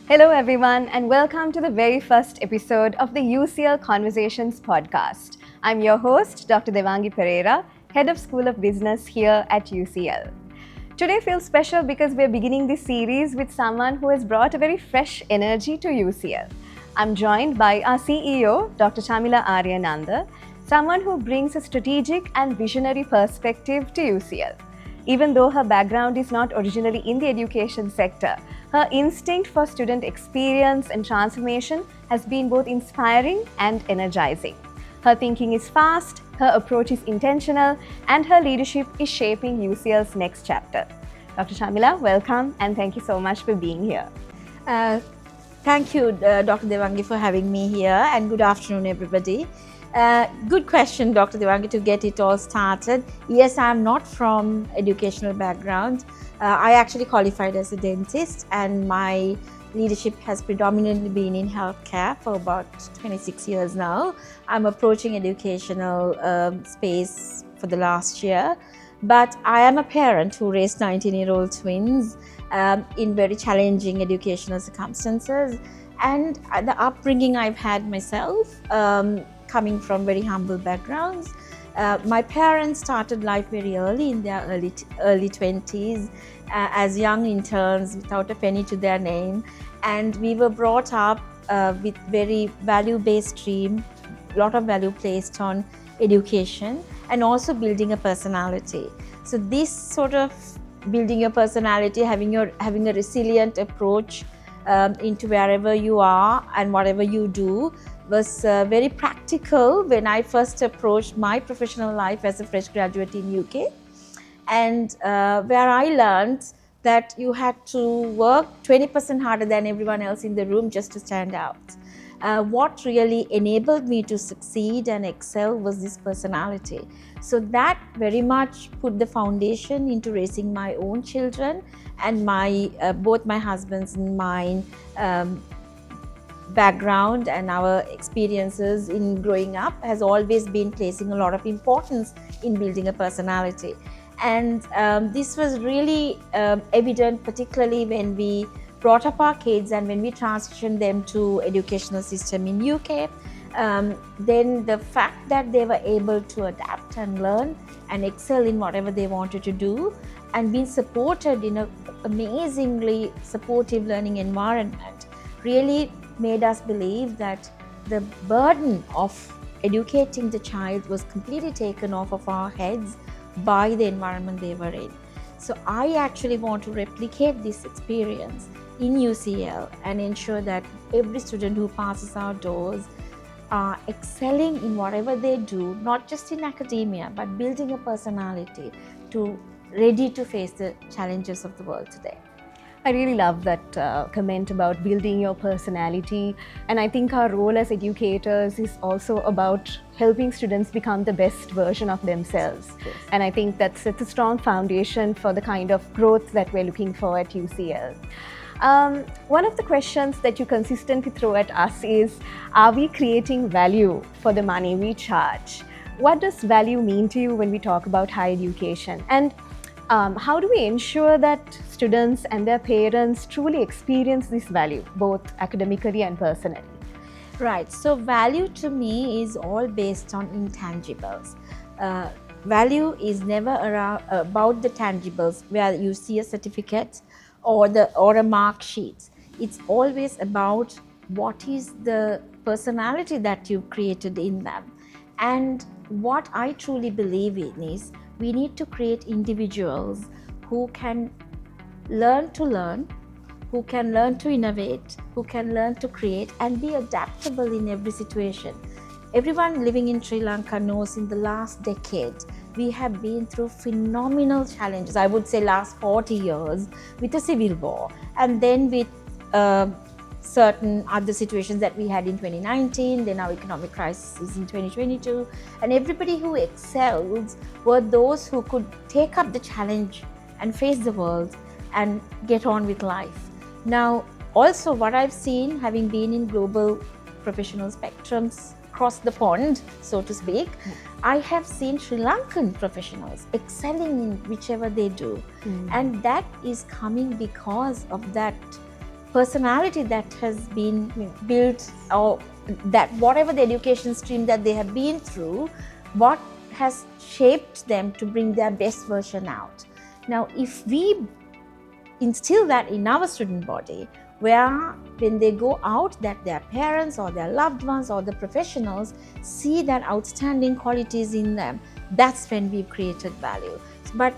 Hello, everyone, and welcome to the very first episode of the UCL Conversations podcast. I'm your host, Dr. Devangi Perera, Head of School of Business here at UCL. Today feels special because we're beginning this series with someone who has brought a very fresh energy to UCL. I'm joined by our CEO, Dr. Chamila Ariyananda, someone who brings a strategic and visionary perspective to UCL. Even though her background is not originally in the education sector, her instinct for student experience and transformation has been both inspiring and energizing. Her thinking is fast, her approach is intentional, and her leadership is shaping UCL's next chapter. Dr. Chamila, welcome, and thank you so much for being here. Thank you, Dr. Devangi, for having me here, and good afternoon, everybody. Good question, Dr. Devangi, to get it all started. Yes, I'm not from educational background. I actually qualified as a dentist, and my leadership has predominantly been in healthcare for about 26 years now. I'm approaching educational space for the last year, but I am a parent who raised 19-year-old twins in very challenging educational circumstances, and the upbringing I've had myself, coming from very humble backgrounds. My parents started life very early, in their early 20s, as young interns without a penny to their name, and we were brought up with very value-based dream, a lot of value placed on education and also building a personality. So this sort of building your personality, having a resilient approach into wherever you are and whatever you do was very practical when I first approached my professional life as a fresh graduate in UK, and where I learned that you had to work 20% harder than everyone else in the room just to stand out. What really enabled me to succeed and excel was this personality. So that very much put the foundation into raising my own children, and both my husband's and mine background and our experiences in growing up has always been placing a lot of importance in building a personality. And this was really evident, particularly when we brought up our kids and when we transitioned them to educational system in UK. Then the fact that they were able to adapt and learn and excel in whatever they wanted to do and being supported in an amazingly supportive learning environment really made us believe that the burden of educating the child was completely taken off of our heads by the environment they were in. So I actually want to replicate this experience in UCL and ensure that every student who passes our doors are excelling in whatever they do, not just in academia, but building a personality ready to face the challenges of the world today. I really love that comment about building your personality, and I think our role as educators is also about helping students become the best version of themselves. Yes. And I think that's a strong foundation for the kind of growth that we're looking for at UCL. One of the questions that you consistently throw at us is, are we creating value for the money we charge? What does value mean to you when we talk about higher education? And how do we ensure that students and their parents truly experience this value, both academically and personally? Right. So value to me is all based on intangibles. Value is never about the tangibles where you see a certificate or a mark sheet. It's always about what is the personality that you've created in them. And what I truly believe in is we need to create individuals who can learn, who can learn to innovate, who can learn to create and be adaptable in every situation. Everyone living in Sri Lanka knows in the last decade, we have been through phenomenal challenges. I would say last 40 years with a civil war, and then with certain other situations that we had in 2019, then our economic crisis in 2022. And everybody who excelled were those who could take up the challenge and face the world and get on with life. Now, also what I've seen, having been in global professional spectrums across the pond, so to speak, I have seen Sri Lankan professionals excelling in whichever they do. And that is coming because of that personality that has been built, or that whatever the education stream that they have been through, what has shaped them to bring their best version out. Now, if we instill that in our student body, where when they go out, that their parents or their loved ones or the professionals see that outstanding qualities in them, that's when we've created value. But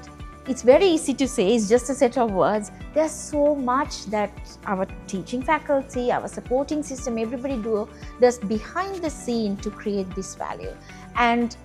it's very easy to say, it's just a set of words. There's so much that our teaching faculty, our supporting system, everybody does behind the scene to create this value. And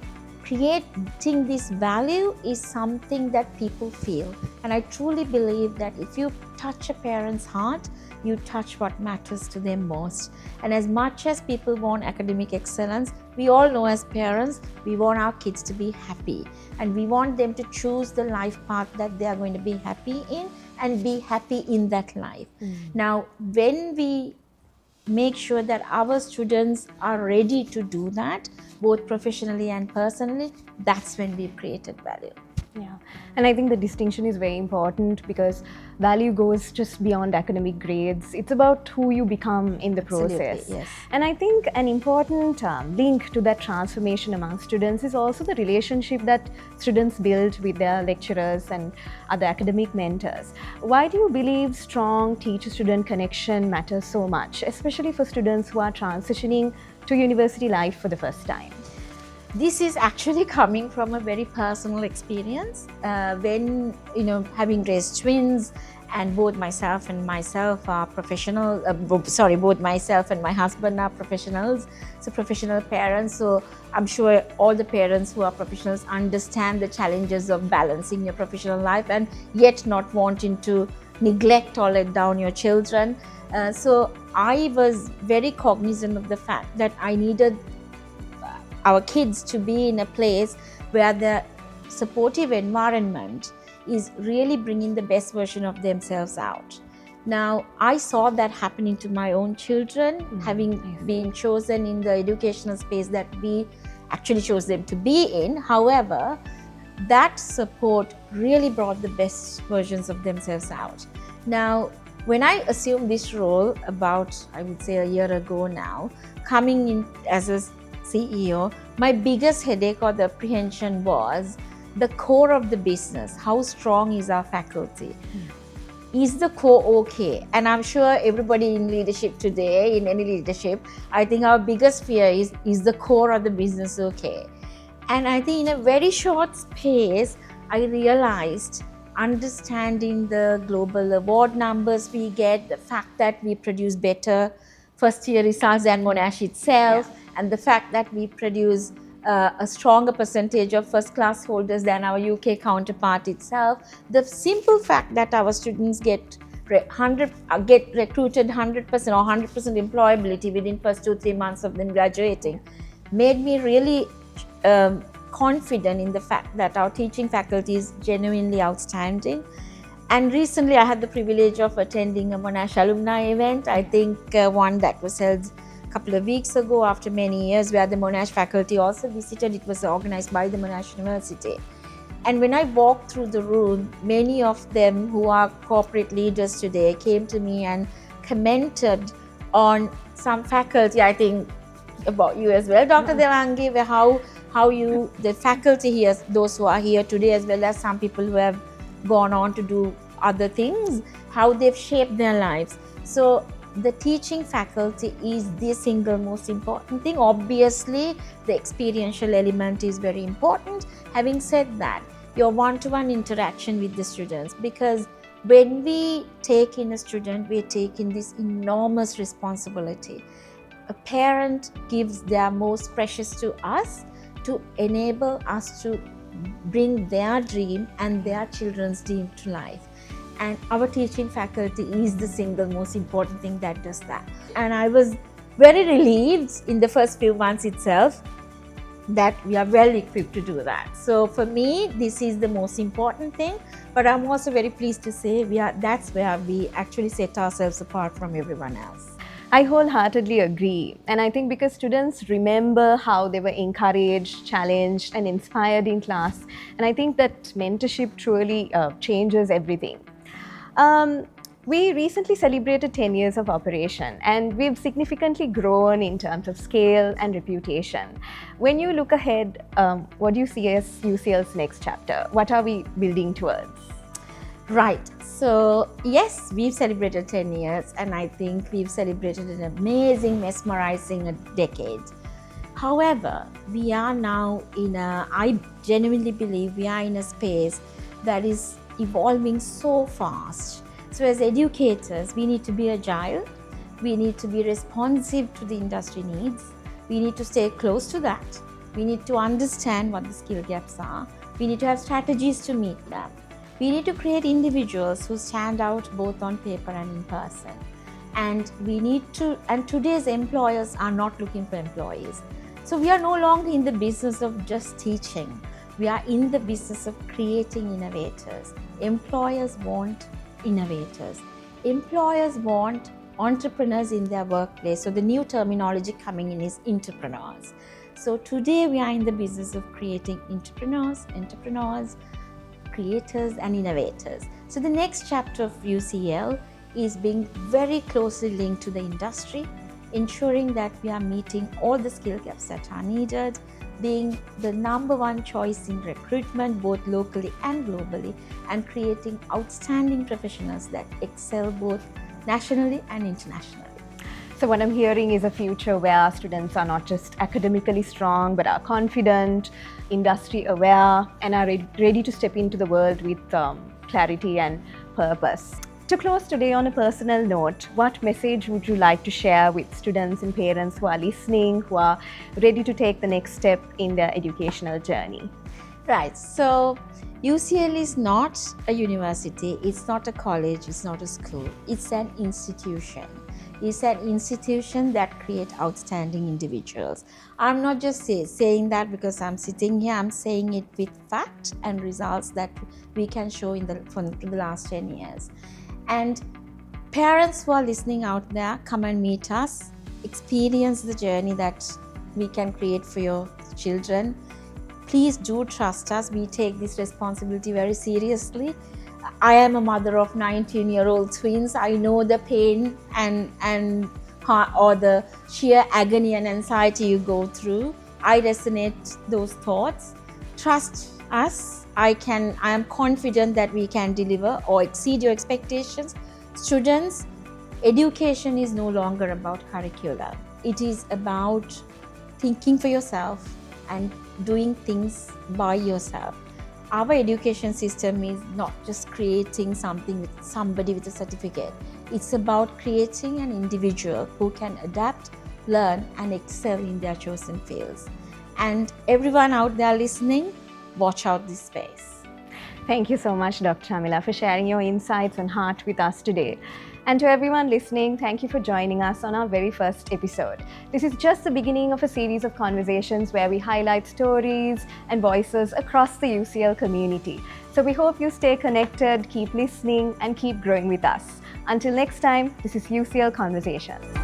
creating this value is something that people feel. And I truly believe that if you touch a parent's heart, you touch what matters to them most. And as much as people want academic excellence, we all know as parents, we want our kids to be happy. And we want them to choose the life path that they are going to be happy in and be happy in that life. Now, when we make sure that our students are ready to do that, both professionally and personally, that's when we've created value. Yeah, and I think the distinction is very important, because value goes just beyond academic grades. It's about who you become in the process. Absolutely, yes. And I think an important link to that transformation among students is also the relationship that students build with their lecturers and other academic mentors. Why do you believe strong teacher-student connection matters so much, especially for students who are transitioning to university life for the first time? This is actually coming from a very personal experience. When, having raised twins, and both myself and my husband are professionals, so professional parents. So I'm sure all the parents who are professionals understand the challenges of balancing your professional life and yet not wanting to neglect or let down your children. So I was very cognizant of the fact that I needed our kids to be in a place where the supportive environment is really bringing the best version of themselves out. Now, I saw that happening to my own children, having been chosen in the educational space that we actually chose them to be in. However, that support really brought the best versions of themselves out. Now, when I assumed this role about, I would say, a year ago now, coming in as a CEO, my biggest headache or the apprehension was the core of the business. How strong is our faculty? Is the core okay? And I'm sure everybody in leadership today, in any leadership, I think our biggest fear is the core of the business okay? And I think in a very short space, I realized, understanding the global award numbers we get, the fact that we produce better first year results than Monash itself, and the fact that we produce a stronger percentage of first class holders than our UK counterpart itself. The simple fact that our students get recruited 100% or 100% employability within first 2-3 months of them graduating made me really confident in the fact that our teaching faculty is genuinely outstanding. And recently I had the privilege of attending a Monash alumni event, I think one that was held a couple of weeks ago after many years, where the Monash faculty also visited. It was organized by the Monash University. And when I walked through the room, many of them who are corporate leaders today came to me and commented on some faculty, I think about you as well, Dr. Devangi, how you, the faculty here, those who are here today, as well as some people who have gone on to do other things, how they've shaped their lives. So the teaching faculty is the single most important thing. Obviously, the experiential element is very important. Having said that, your one-to-one interaction with the students, because when we take in a student, we take in this enormous responsibility. A parent gives their most precious to us to enable us to bring their dream and their children's dream to life. And our teaching faculty is the single most important thing that does that. And I was very relieved in the first few months itself that we are well equipped to do that. So for me, this is the most important thing, but I'm also very pleased to say that's where we actually set ourselves apart from everyone else. I wholeheartedly agree. And I think because students remember how they were encouraged, challenged, and inspired in class. And I think that mentorship truly changes everything. We recently celebrated 10 years of operation, and we've significantly grown in terms of scale and reputation. When you look ahead, what do you see as UCL's next chapter? What are we building towards? Right. So, yes, we've celebrated 10 years, and I think we've celebrated an amazing, mesmerizing decade. However, we are now I genuinely believe we are in a space that is evolving so fast. So as educators, we need to be agile, we need to be responsive to the industry needs, we need to stay close to that, we need to understand what the skill gaps are, we need to have strategies to meet them, we need to create individuals who stand out both on paper and in person. And today's employers are not looking for employees. So we are no longer in the business of just teaching, we are in the business of creating innovators. Employers want innovators. Employers want entrepreneurs in their workplace. So the new terminology coming in is entrepreneurs. So today we are in the business of creating entrepreneurs, creators and innovators. So the next chapter of UCL is being very closely linked to the industry, ensuring that we are meeting all the skill gaps that are needed, being the number one choice in recruitment both locally and globally, and creating outstanding professionals that excel both nationally and internationally. So what I'm hearing is a future where our students are not just academically strong, but are confident, industry aware, and are ready to step into the world with clarity and purpose. To close today on a personal note, what message would you like to share with students and parents who are listening, who are ready to take the next step in their educational journey? Right. So UCL is not a university, it's not a college, it's not a school, it's an institution. It's an institution that creates outstanding individuals. I'm not just saying that because I'm sitting here, I'm saying it with facts and results that we can show from the last 10 years. And parents who are listening out there, come and meet us, experience the journey that we can create for your children. Please do trust us. We take this responsibility very seriously. I am a mother of 19-year-old twins. I know the pain or the sheer agony and anxiety you go through. I resonate those thoughts. Trust us. I am confident that we can deliver or exceed your expectations. Students, education is no longer about curriculum. It is about thinking for yourself and doing things by yourself. Our education system is not just creating somebody with a certificate. It's about creating an individual who can adapt, learn, and excel in their chosen fields. And everyone out there listening, watch out this space. Thank you so much, Dr. Chamila, for sharing your insights and heart with us today. And to everyone listening, thank you for joining us on our very first episode. This is just the beginning of a series of conversations where we highlight stories and voices across the UCL community. So we hope you stay connected, keep listening, and keep growing with us. Until next time, this is UCL Conversations.